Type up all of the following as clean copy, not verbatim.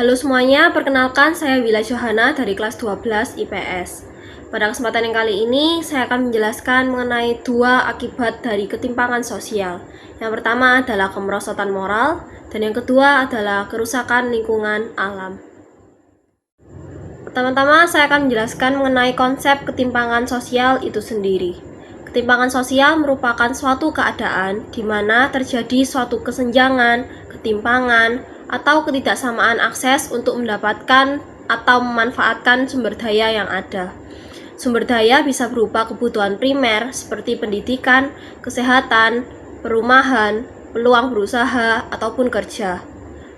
Halo semuanya, perkenalkan saya Wila Johana dari kelas 12 IPS. Pada kesempatan yang kali ini, saya akan menjelaskan mengenai dua akibat dari ketimpangan sosial. Yang pertama adalah kemerosotan moral, dan yang kedua adalah kerusakan lingkungan alam. Pertama-tama, saya akan menjelaskan mengenai konsep ketimpangan sosial itu sendiri. Ketimpangan sosial merupakan suatu keadaan di mana terjadi suatu kesenjangan, ketimpangan, atau ketidaksamaan akses untuk mendapatkan atau memanfaatkan sumber daya yang ada. Sumber daya bisa berupa kebutuhan primer seperti pendidikan, kesehatan, perumahan, peluang berusaha, ataupun kerja,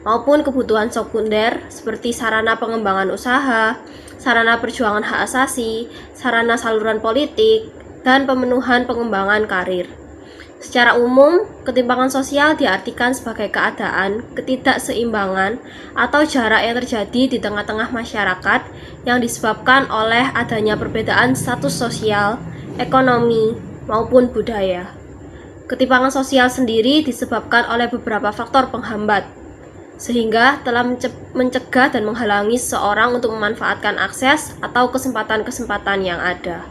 maupun kebutuhan sekunder seperti sarana pengembangan usaha, sarana perjuangan hak asasi, sarana saluran politik, dan pemenuhan pengembangan karir. Secara umum, ketimpangan sosial diartikan sebagai keadaan ketidakseimbangan atau jarak yang terjadi di tengah-tengah masyarakat yang disebabkan oleh adanya perbedaan status sosial, ekonomi, maupun budaya. Ketimpangan sosial sendiri disebabkan oleh beberapa faktor penghambat, sehingga telah mencegah dan menghalangi seseorang untuk memanfaatkan akses atau kesempatan-kesempatan yang ada.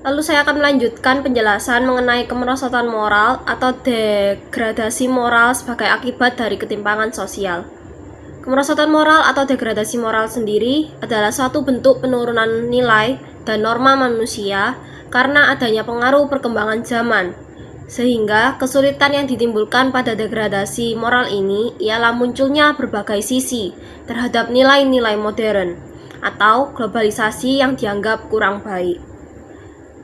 Lalu saya akan melanjutkan penjelasan mengenai kemerosotan moral atau degradasi moral sebagai akibat dari ketimpangan sosial. Kemerosotan moral atau degradasi moral sendiri adalah suatu bentuk penurunan nilai dan norma manusia karena adanya pengaruh perkembangan zaman, sehingga kesulitan yang ditimbulkan pada degradasi moral ini ialah munculnya berbagai sisi terhadap nilai-nilai modern atau globalisasi yang dianggap kurang baik.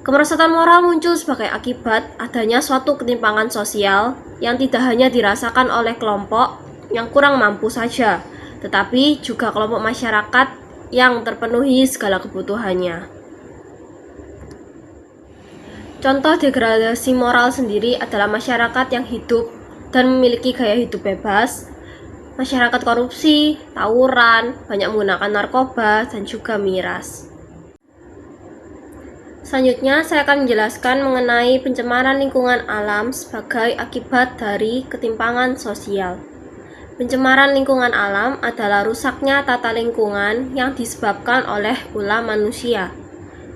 Kemerosotan moral muncul sebagai akibat adanya suatu ketimpangan sosial yang tidak hanya dirasakan oleh kelompok yang kurang mampu saja, tetapi juga kelompok masyarakat yang terpenuhi segala kebutuhannya. Contoh degradasi moral sendiri adalah masyarakat yang hidup dan memiliki gaya hidup bebas, masyarakat korupsi, tawuran, banyak menggunakan narkoba, dan juga miras. Selanjutnya, saya akan menjelaskan mengenai pencemaran lingkungan alam sebagai akibat dari ketimpangan sosial. Pencemaran lingkungan alam adalah rusaknya tata lingkungan yang disebabkan oleh ulah manusia.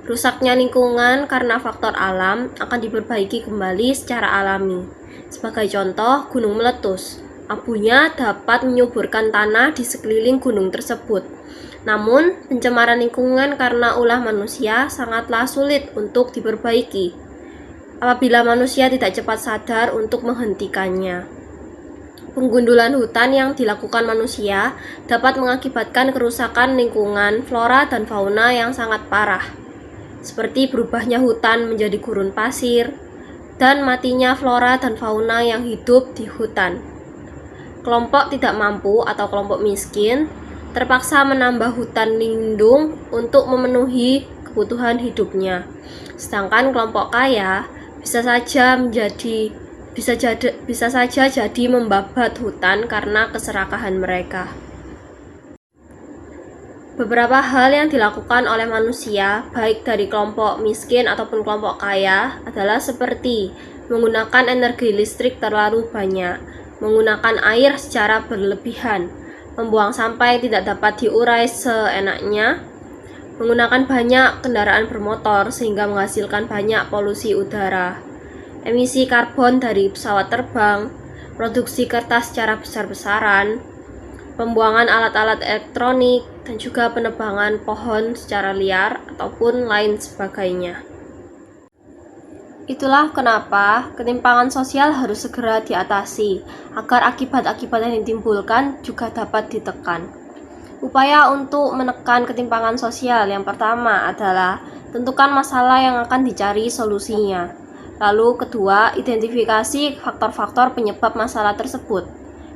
Rusaknya lingkungan karena faktor alam akan diperbaiki kembali secara alami. Sebagai contoh, gunung meletus. Abunya dapat menyuburkan tanah di sekeliling gunung tersebut. Namun, pencemaran lingkungan karena ulah manusia sangatlah sulit untuk diperbaiki apabila manusia tidak cepat sadar untuk menghentikannya. Penggundulan hutan yang dilakukan manusia dapat mengakibatkan kerusakan lingkungan flora dan fauna yang sangat parah, seperti berubahnya hutan menjadi gurun pasir dan matinya flora dan fauna yang hidup di hutan. Kelompok tidak mampu atau kelompok miskin terpaksa menambah hutan lindung untuk memenuhi kebutuhan hidupnya. Sedangkan kelompok kaya bisa saja jadi membabat hutan karena keserakahan mereka. Beberapa hal yang dilakukan oleh manusia, baik dari kelompok miskin ataupun kelompok kaya, adalah seperti menggunakan energi listrik terlalu banyak, menggunakan air secara berlebihan, membuang sampah tidak dapat diurai seenaknya, menggunakan banyak kendaraan bermotor sehingga menghasilkan banyak polusi udara, emisi karbon dari pesawat terbang, produksi kertas secara besar-besaran, pembuangan alat-alat elektronik, dan juga penebangan pohon secara liar ataupun lain sebagainya. Itulah kenapa ketimpangan sosial harus segera diatasi, agar akibat-akibat yang ditimbulkan juga dapat ditekan. Upaya untuk menekan ketimpangan sosial yang pertama adalah tentukan masalah yang akan dicari solusinya. Lalu kedua, identifikasi faktor-faktor penyebab masalah tersebut.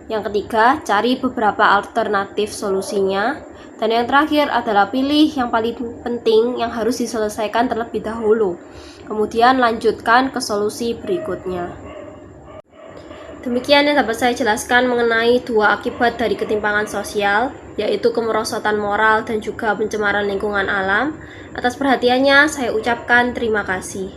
Yang ketiga, cari beberapa alternatif solusinya. Dan yang terakhir adalah pilih yang paling penting yang harus diselesaikan terlebih dahulu. Kemudian lanjutkan ke solusi berikutnya. Demikian yang dapat saya jelaskan mengenai dua akibat dari ketimpangan sosial, yaitu kemerosotan moral dan juga pencemaran lingkungan alam. Atas perhatiannya, saya ucapkan terima kasih.